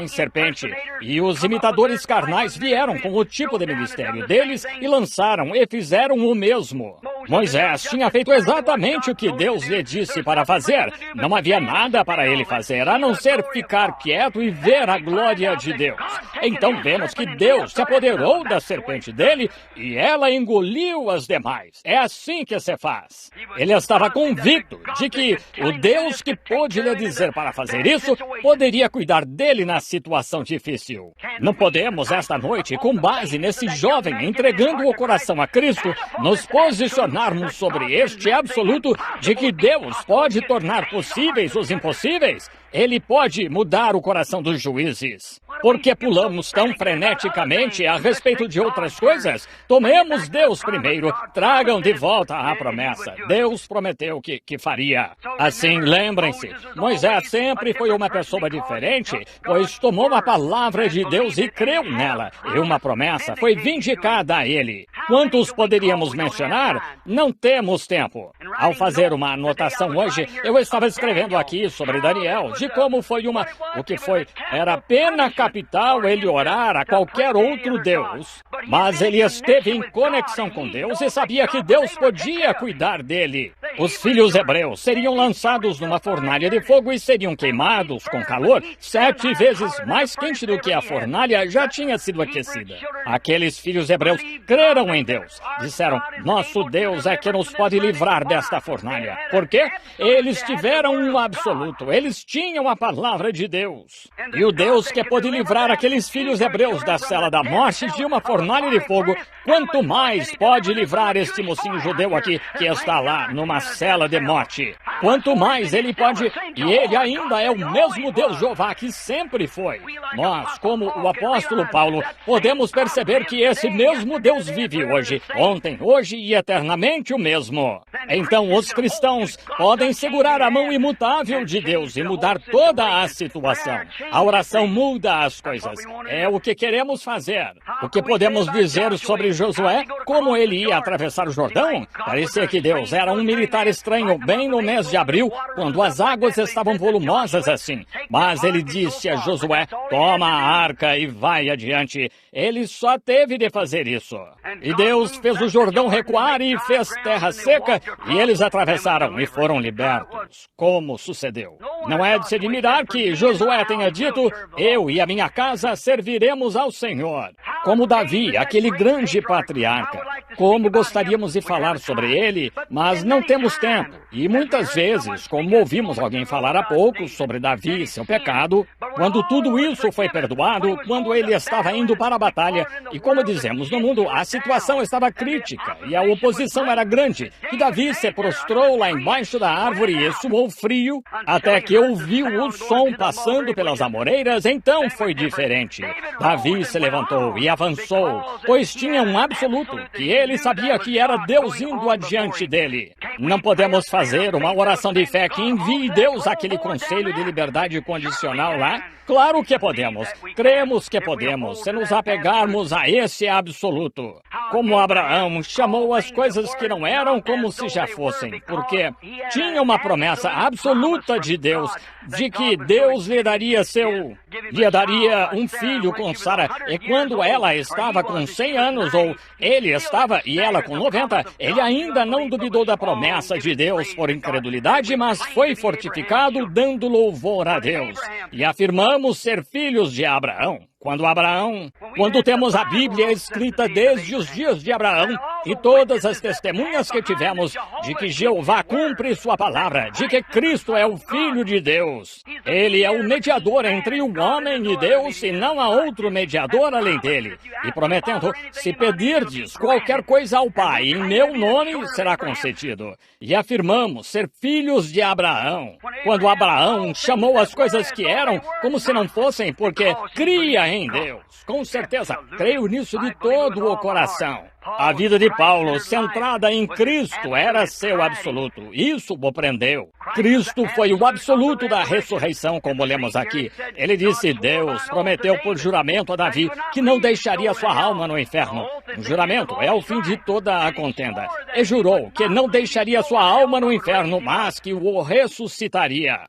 em serpente, e os imitadores carnais vieram com o tipo de ministério deles e lançaram e fizeram o mesmo. Moisés tinha feito exatamente o que Deus lhe disse para fazer. Não havia nada para ele fazer, a não ser ficar quieto e ver a glória de Deus. Então vemos que Deus se apoderou da serpente dele e ela engoliu as demais. É assim que se faz. Ele estava convicto de que o Deus que pôde lhe dizer para fazer isso poderia cuidar dele na situação difícil. Não podemos, esta noite, com base nesse jovem entregando o coração a Cristo, nos posicionarmos sobre este absoluto de que Deus pode tornar possíveis os impossíveis. Ele pode mudar o coração dos juízes. Por que pulamos tão freneticamente a respeito de outras coisas? Tomemos Deus primeiro. Tragam de volta a promessa. Deus prometeu que faria. Assim, lembrem-se, Moisés sempre foi uma pessoa diferente, pois tomou a palavra de Deus e creu nela. E uma promessa foi vindicada a ele. Quantos poderíamos mencionar? Não temos tempo. Ao fazer uma anotação hoje, eu estava escrevendo aqui sobre Daniel, de como foi era pena capital ele orar a qualquer outro Deus. Mas ele esteve em conexão com Deus e sabia que Deus podia cuidar dele. Os filhos hebreus seriam lançados numa fornalha de fogo e seriam queimados com calor 7 vezes mais quente do que a fornalha já tinha sido aquecida. Aqueles filhos hebreus creram em Deus. Disseram, nosso Deus é que nos pode livrar desta fornalha. Por quê? Eles tiveram um absoluto. Eles tinham a palavra de Deus. E o Deus que pôde livrar aqueles filhos hebreus da cela da morte de uma fornalha de fogo, quanto mais pode livrar este mocinho judeu aqui que está lá numa cela de morte. Quanto mais ele pode, e ele ainda é o mesmo Deus Jeová que sempre foi. Nós, como o apóstolo Paulo, podemos perceber que esse mesmo Deus vive hoje, ontem, hoje e eternamente o mesmo. Então os cristãos podem segurar a mão imutável de Deus e mudar toda a situação. A oração muda as coisas. É o que queremos fazer. O que podemos dizer sobre Josué? Como ele ia atravessar o Jordão? Parecia que Deus era um militar estranho bem no mês de abril, quando as águas estavam volumosas assim. Mas ele disse a Josué, toma a arca e vai adiante. Ele só teve de fazer isso. E Deus fez o Jordão recuar e fez terra seca, e eles atravessaram e foram libertos. Como sucedeu? Não é de se admirar que Josué tenha dito, eu e a minha casa serviremos ao Senhor. Como Davi, aquele grande patriarca. Como gostaríamos de falar sobre ele, mas não temos tempo. E muitas vezes, como ouvimos alguém falar há pouco sobre Davi e seu pecado, quando tudo isso foi perdoado, quando ele estava indo para a batalha, e como dizemos no mundo, a situação estava crítica e a oposição era grande, e Davi se prostrou lá embaixo da árvore e suou frio, até que ouviu o som passando pelas amoreiras, então foi diferente. Davi se levantou e avançou, pois tinha um absoluto, que ele sabia que era Deus indo adiante dele. Não podemos fazer uma oração de fé que envie Deus aquele conselho de liberdade condicional lá? Claro que podemos. Cremos que podemos, se nos apegarmos a esse absoluto. Como Abraão chamou as coisas que não eram como se já fossem, porque tinha uma promessa absoluta de Deus, de que Deus lhe daria um filho com Sara, e quando ela estava com 100 anos, ou ele estava e ela com 90, ele ainda não duvidou da promessa de Deus por incredulidade, mas foi fortificado dando louvor a Deus. E afirmamos ser filhos de Abraão. Quando temos a Bíblia escrita desde os dias de Abraão e todas as testemunhas que tivemos de que Jeová cumpre sua palavra, de que Cristo é o Filho de Deus. Ele é o mediador entre o homem e Deus e não há outro mediador além dele. E prometendo, se pedirdes qualquer coisa ao Pai em meu nome, será concedido. E afirmamos ser filhos de Abraão. Quando Abraão chamou as coisas que eram como se não fossem, porque cria em Deus. Com certeza, creio nisso de todo o coração. A vida de Paulo, centrada em Cristo, era seu absoluto. Isso o prendeu. Cristo foi o absoluto da ressurreição, como lemos aqui. Ele disse, Deus prometeu por juramento a Davi que não deixaria sua alma no inferno. O juramento é o fim de toda a contenda. E jurou que não deixaria sua alma no inferno, mas que o ressuscitaria.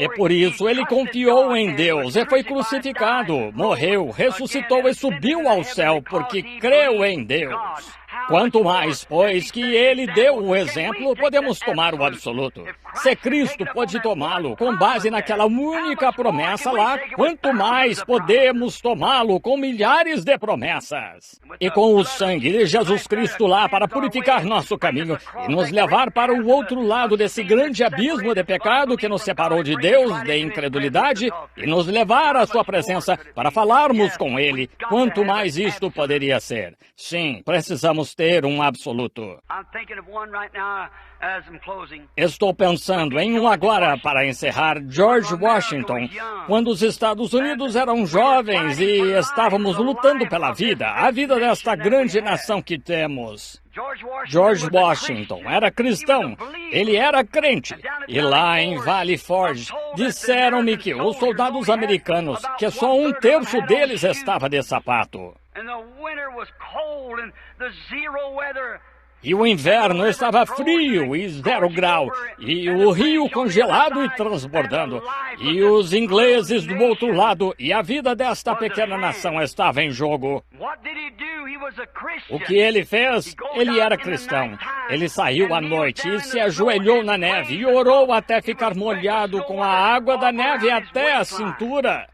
E por isso ele confiou em Deus e foi crucificado, morreu, ressuscitou e subiu ao céu, porque creu em Deus. Quanto mais, pois, que ele deu o exemplo, podemos tomar o absoluto. Se Cristo pode tomá-lo com base naquela única promessa lá, quanto mais podemos tomá-lo com milhares de promessas. E com o sangue de Jesus Cristo lá para purificar nosso caminho e nos levar para o outro lado desse grande abismo de pecado que nos separou de Deus, de incredulidade, e nos levar à sua presença para falarmos com Ele, quanto mais isto poderia ser. Sim, precisamos ter um absoluto. Estou pensando em um agora para encerrar, George Washington, quando os Estados Unidos eram jovens e estávamos lutando pela vida, a vida desta grande nação que temos. George Washington era cristão, ele era crente, e lá em Valley Forge disseram-me que os soldados americanos, que só um terço deles estava de sapato. E o inverno estava frio e 0 grau, e o rio congelado e transbordando, e os ingleses do outro lado, e a vida desta pequena nação estava em jogo. O que ele fez? Ele era cristão. Ele saiu à noite e se ajoelhou na neve e orou até ficar molhado com a água da neve até a cintura.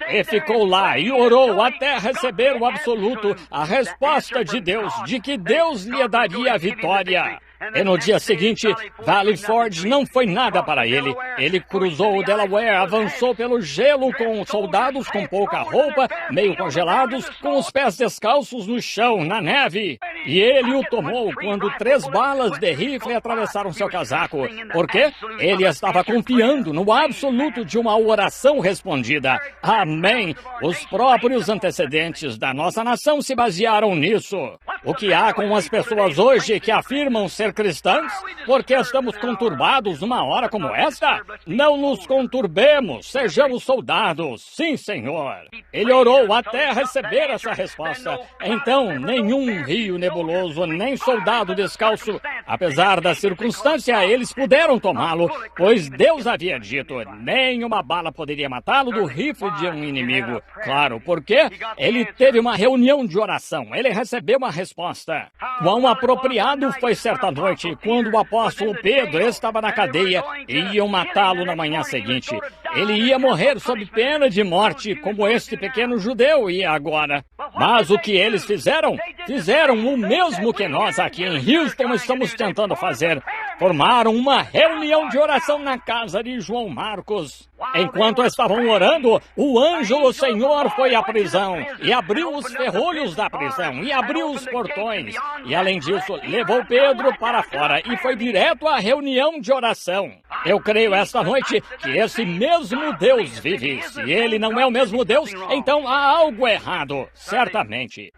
E ficou lá e orou até receber o absoluto, a resposta de Deus, de que Deus lhe daria a vitória. E no dia seguinte, Valley Forge não foi nada para ele. Ele cruzou o Delaware, avançou pelo gelo com soldados com pouca roupa, meio congelados, com os pés descalços no chão, na neve. E ele o tomou quando 3 balas de rifle atravessaram seu casaco. Por quê? Ele estava confiando no absoluto de uma oração respondida. Amém! Os próprios antecedentes da nossa nação se basearam nisso. O que há com as pessoas hoje que afirmam ser cristãs? Porque estamos conturbados numa hora como esta? Não nos conturbemos, sejamos soldados. Sim, Senhor. Ele orou até receber essa resposta. Então, nenhum rio nebuloso, nem soldado descalço, apesar da circunstância, eles puderam tomá-lo, pois Deus havia dito, nenhuma bala poderia matá-lo do rifle de um inimigo. Claro, porque ele teve uma reunião de oração. Ele recebeu uma resposta. Quão apropriado foi certa noite, quando o apóstolo Pedro estava na cadeia e iam matá-lo na manhã seguinte. Ele ia morrer sob pena de morte, como este pequeno judeu ia agora. Mas o que eles fizeram? Fizeram o mesmo que nós aqui em Houston estamos tentando fazer. Formaram uma reunião de oração na casa de João Marcos. Enquanto estavam orando, o anjo do Senhor foi à prisão e abriu os ferrolhos da prisão e abriu os portões. E além disso, levou Pedro para fora e foi direto à reunião de oração. Eu creio esta noite que esse mesmo Deus vive. Se ele não é o mesmo Deus, então há algo errado, certamente.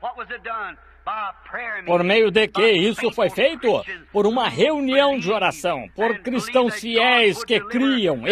Por meio de que isso foi feito? Por uma reunião de oração, por cristãos fiéis que criam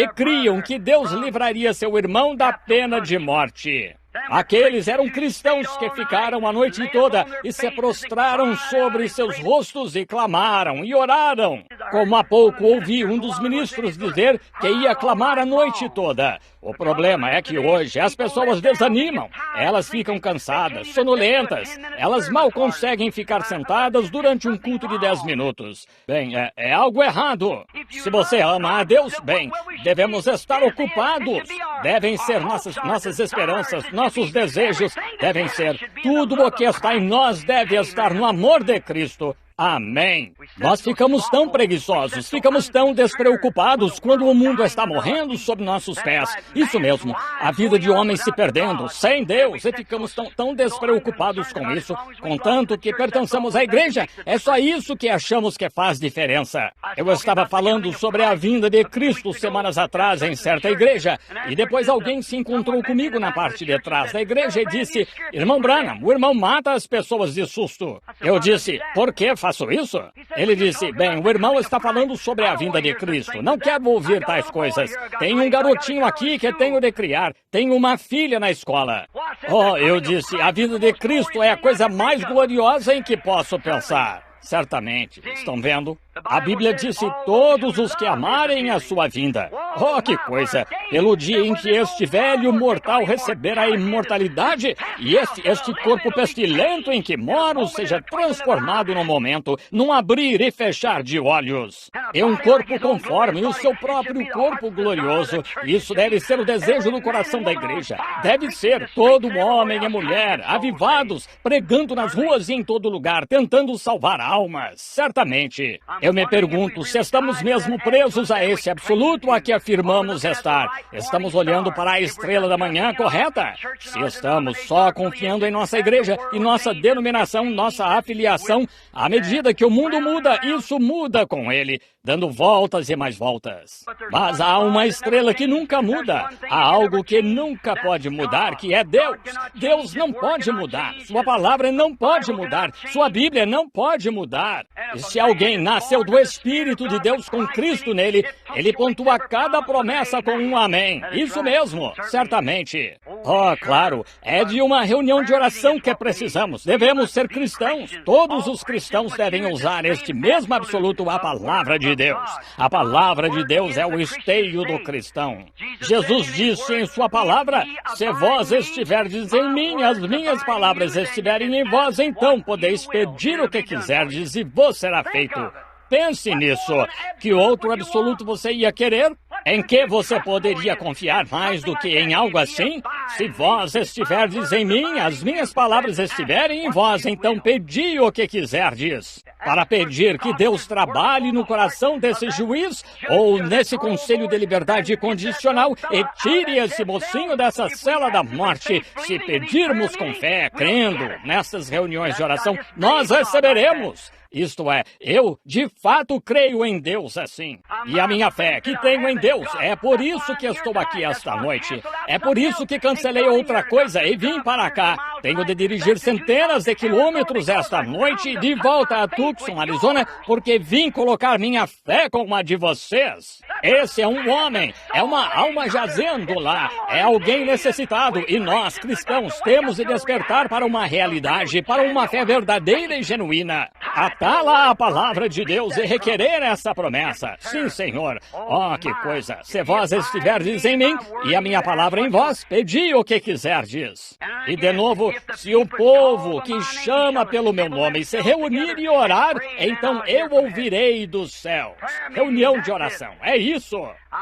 que Deus livraria seu irmão da pena de morte. Aqueles eram cristãos que ficaram a noite toda e se prostraram sobre seus rostos e clamaram e oraram. Como há pouco ouvi um dos ministros dizer que ia clamar a noite toda. O problema é que hoje as pessoas desanimam. Elas ficam cansadas, sonolentas. Elas mal conseguem ficar sentadas durante um culto de 10 minutos. Bem, é algo errado. Se você ama a Deus, bem, devemos estar ocupados. Devem ser nossas esperanças, nossos desejos. Devem ser tudo o que está em nós deve estar no amor de Cristo. Amém. Nós ficamos tão preguiçosos, ficamos tão despreocupados quando o mundo está morrendo sob nossos pés. Isso mesmo, a vida de homens se perdendo, sem Deus, e ficamos tão despreocupados com isso, contanto que pertençamos à igreja. É só isso que achamos que faz diferença. Eu estava falando sobre a vinda de Cristo semanas atrás em certa igreja, e depois alguém se encontrou comigo na parte de trás da igreja e disse, Irmão Branham, o irmão mata as pessoas de susto. Eu disse, por que faço isso? Ele disse, bem, o irmão está falando sobre a vinda de Cristo. Não quero ouvir tais coisas. Tem um garotinho aqui que tenho de criar. Tenho uma filha na escola. Oh, eu disse, a vinda de Cristo é a coisa mais gloriosa em que posso pensar. Certamente. Estão vendo? A Bíblia disse, todos os que amarem a sua vinda. Oh, que coisa! Pelo dia em que este velho mortal receber a imortalidade e este corpo pestilento em que moro seja transformado no momento, num abrir e fechar de olhos. E um corpo conforme o seu próprio corpo glorioso. Isso deve ser o desejo do coração da igreja. Deve ser todo homem e mulher avivados, pregando nas ruas e em todo lugar, tentando salvar almas. Certamente. Eu me pergunto se estamos mesmo presos a esse absoluto a que afirmamos estar. Estamos olhando para a estrela da manhã, correta? Se estamos só confiando em nossa igreja e nossa denominação, nossa afiliação, à medida que o mundo muda, isso muda com ele, dando voltas e mais voltas. Mas há uma estrela que nunca muda. Há algo que nunca pode mudar, que é Deus. Deus não pode mudar. Sua palavra não pode mudar. Sua Bíblia não pode mudar. E se alguém nasceu do Espírito de Deus com Cristo nele, ele pontua cada promessa com um amém. Isso mesmo, certamente. Oh, claro, é de uma reunião de oração que precisamos. Devemos ser cristãos. Todos os cristãos devem usar este mesmo absoluto, a palavra de Deus. A palavra de Deus é o esteio do cristão. Jesus disse em sua palavra, se vós estiverdes em mim, as minhas palavras estiverem em vós, então podeis pedir o que quiserdes e vos será feito. Pense nisso. Que outro absoluto você ia querer? Em que você poderia confiar mais do que em algo assim? Se vós estiverdes em mim, as minhas palavras estiverem em vós, então pedi o que quiserdes. Para pedir que Deus trabalhe no coração desse juiz ou nesse conselho de liberdade condicional e tire esse mocinho dessa cela da morte. Se pedirmos com fé, crendo nessas reuniões de oração, nós receberemos. Isto é, eu de fato creio em Deus assim. E a minha fé que tenho em Deus, é por isso que estou aqui esta noite. É por isso que cancelei outra coisa e vim para cá. Tenho de dirigir centenas de quilômetros esta noite de volta a Tucson, Arizona, porque vim colocar minha fé com a de vocês. Esse é um homem, é uma alma jazendo lá, é alguém necessitado e nós, cristãos, temos de despertar para uma realidade, para uma fé verdadeira e genuína. Atar lá a palavra de Deus e requerer essa promessa. Sim, Senhor. Oh, que coisa. Se vós estiverdes em mim e a minha palavra em vós, pedi o que quiserdes. E de novo, se o povo que chama pelo meu nome se reunir e orar, então eu ouvirei dos céus. Reunião de oração. É isso.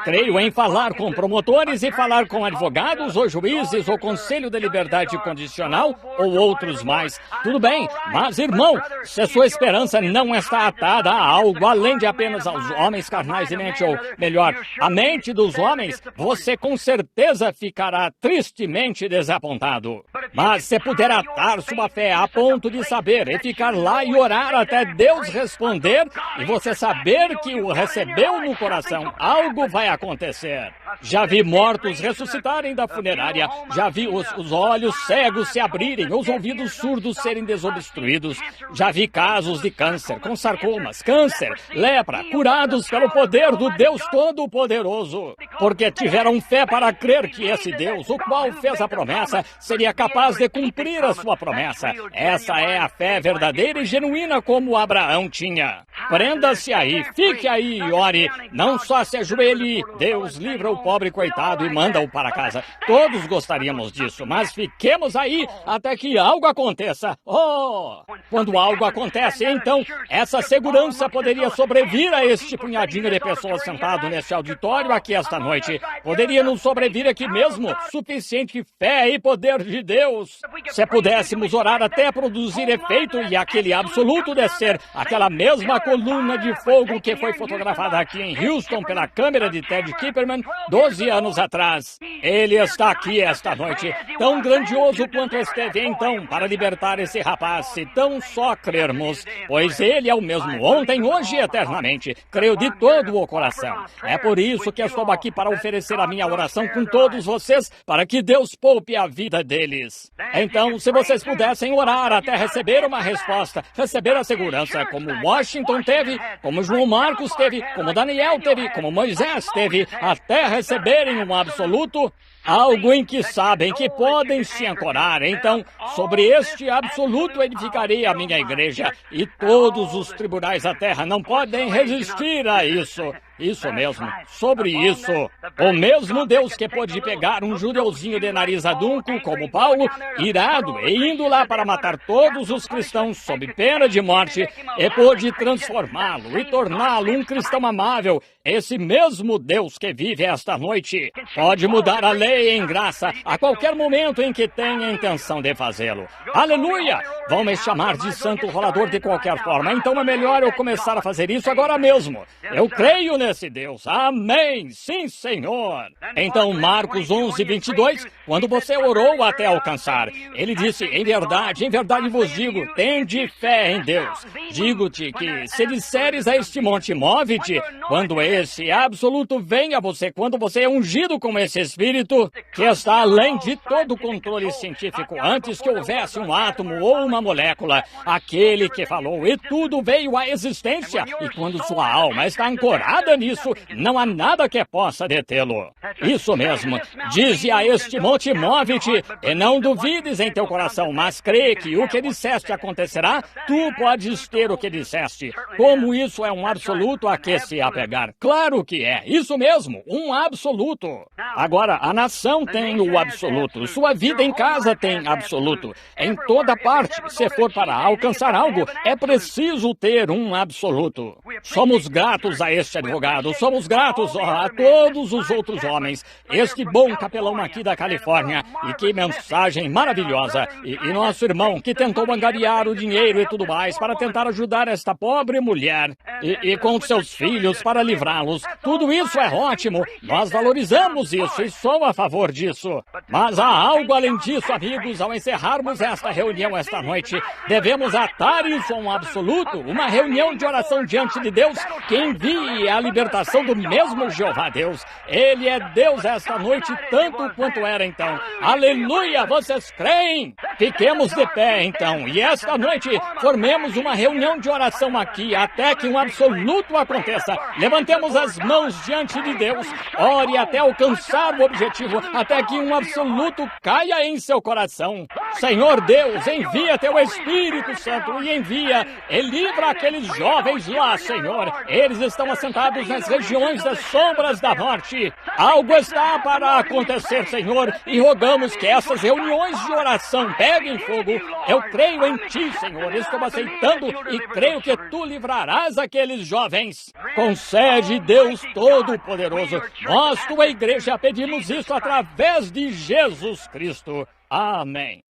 Creio em falar com promotores e falar com advogados ou juízes ou conselho de liberdade condicional ou outros mais. Tudo bem, mas irmão, se a sua esperança não está atada a algo além de apenas aos homens carnais de mente, ou melhor, a mente dos homens, você com certeza ficará tristemente desapontado. Mas se puder atar sua fé a ponto de saber e ficar lá e orar até Deus responder e você saber que o recebeu no coração, algo vai acontecer. Já vi mortos ressuscitarem da funerária, já vi os olhos cegos se abrirem, os ouvidos surdos serem desobstruídos, já vi casos de câncer, com sarcomas, câncer, lepra, curados pelo poder do Deus Todo-Poderoso, porque tiveram fé para crer que esse Deus, o qual fez a promessa, seria capaz de cumprir a sua promessa. Essa é a fé verdadeira e genuína como Abraão tinha. Prenda-se aí, fique aí e ore, não só se ajoelhe. Deus livra o pobre coitado e manda-o para casa. Todos gostaríamos disso, mas fiquemos aí até que algo aconteça. Oh! Quando algo acontece, então, essa segurança poderia sobrevir a este punhadinho de pessoas sentado neste auditório aqui esta noite. Poderia nos sobrevir aqui mesmo suficiente fé e poder de Deus. Se pudéssemos orar até produzir efeito e aquele absoluto descer, aquela mesma coluna de fogo que foi fotografada aqui em Houston pela câmera de Ted Kipperman 12 anos atrás. Ele está aqui esta noite, tão grandioso quanto esteve então para libertar esse rapaz, se tão só crermos, pois ele é o mesmo ontem, hoje e eternamente. Creio de todo o coração. É por isso que estou aqui para oferecer a minha oração com todos vocês, para que Deus poupe a vida deles. Então, se vocês pudessem orar até receber uma resposta, receber a segurança, como Washington teve, como João Marcos teve, como Daniel teve, como Moisés teve, até receberem um absoluto, algo em que sabem que podem se ancorar. Então, sobre este absoluto edificarei a minha igreja, e todos os tribunais da terra não podem resistir a isso. Isso mesmo, sobre isso. O mesmo Deus que pôde pegar um judeuzinho de nariz adunco, como Paulo, irado, e indo lá para matar todos os cristãos sob pena de morte, e pôde transformá-lo e torná-lo um cristão amável. Esse mesmo Deus que vive esta noite pode mudar a lei em graça a qualquer momento em que tenha intenção de fazê-lo. Aleluia! Vão me chamar de santo rolador de qualquer forma, então é melhor eu começar a fazer isso agora mesmo. Eu creio nesse Deus. Amém! Sim, Senhor! Então, Marcos 11:22, quando você orou até alcançar, ele disse, em verdade vos digo, tende fé em Deus. Digo-te que, se disseres a este monte, move-te, quando esse absoluto vem a você, quando você é ungido com esse Espírito, que está além de todo controle científico, antes que houvesse um átomo ou uma molécula, aquele que falou, e tudo veio à existência, e quando sua alma está ancorada nisso, não há nada que possa detê-lo. Isso mesmo, dize a este monte, move-te, e não duvides em teu coração, mas crê que o que disseste acontecerá, tu podes ter o que disseste. Como isso é um absoluto a que se apegar? Claro que é, isso mesmo, um absoluto. Agora, a nação tem o absoluto, sua vida em casa tem absoluto. Em toda parte, se for para alcançar algo, é preciso ter um absoluto. Somos gratos a este advogado obrigado. Somos gratos a todos os outros homens. Este bom capelão aqui da Califórnia. E que mensagem maravilhosa. E nosso irmão que tentou angariar o dinheiro e tudo mais para tentar ajudar esta pobre mulher. E com seus filhos para livrá-los. Tudo isso é ótimo. Nós valorizamos isso e sou a favor disso. Mas há algo além disso, amigos. Ao encerrarmos esta reunião esta noite, devemos atar isso a um absoluto. Uma reunião de oração diante de Deus que envie a libertação do mesmo Jeová Deus. Ele é Deus esta noite, tanto quanto era então. Aleluia! Vocês creem? Fiquemos de pé então. E esta noite formemos uma reunião de oração aqui até que um absoluto aconteça. Levantemos as mãos diante de Deus. Ore até alcançar o objetivo, até que um absoluto caia em seu coração. Senhor Deus, envia teu Espírito Santo e envia e livra aqueles jovens lá, Senhor. Eles estão assentados nas regiões das sombras da morte. Algo está para acontecer, Senhor, e rogamos que essas reuniões de oração peguem fogo. Eu creio em Ti, Senhor. Estou aceitando e creio que Tu livrarás aqueles jovens. Concede, Deus Todo-Poderoso. Nós, Tua Igreja, pedimos isso através de Jesus Cristo. Amém.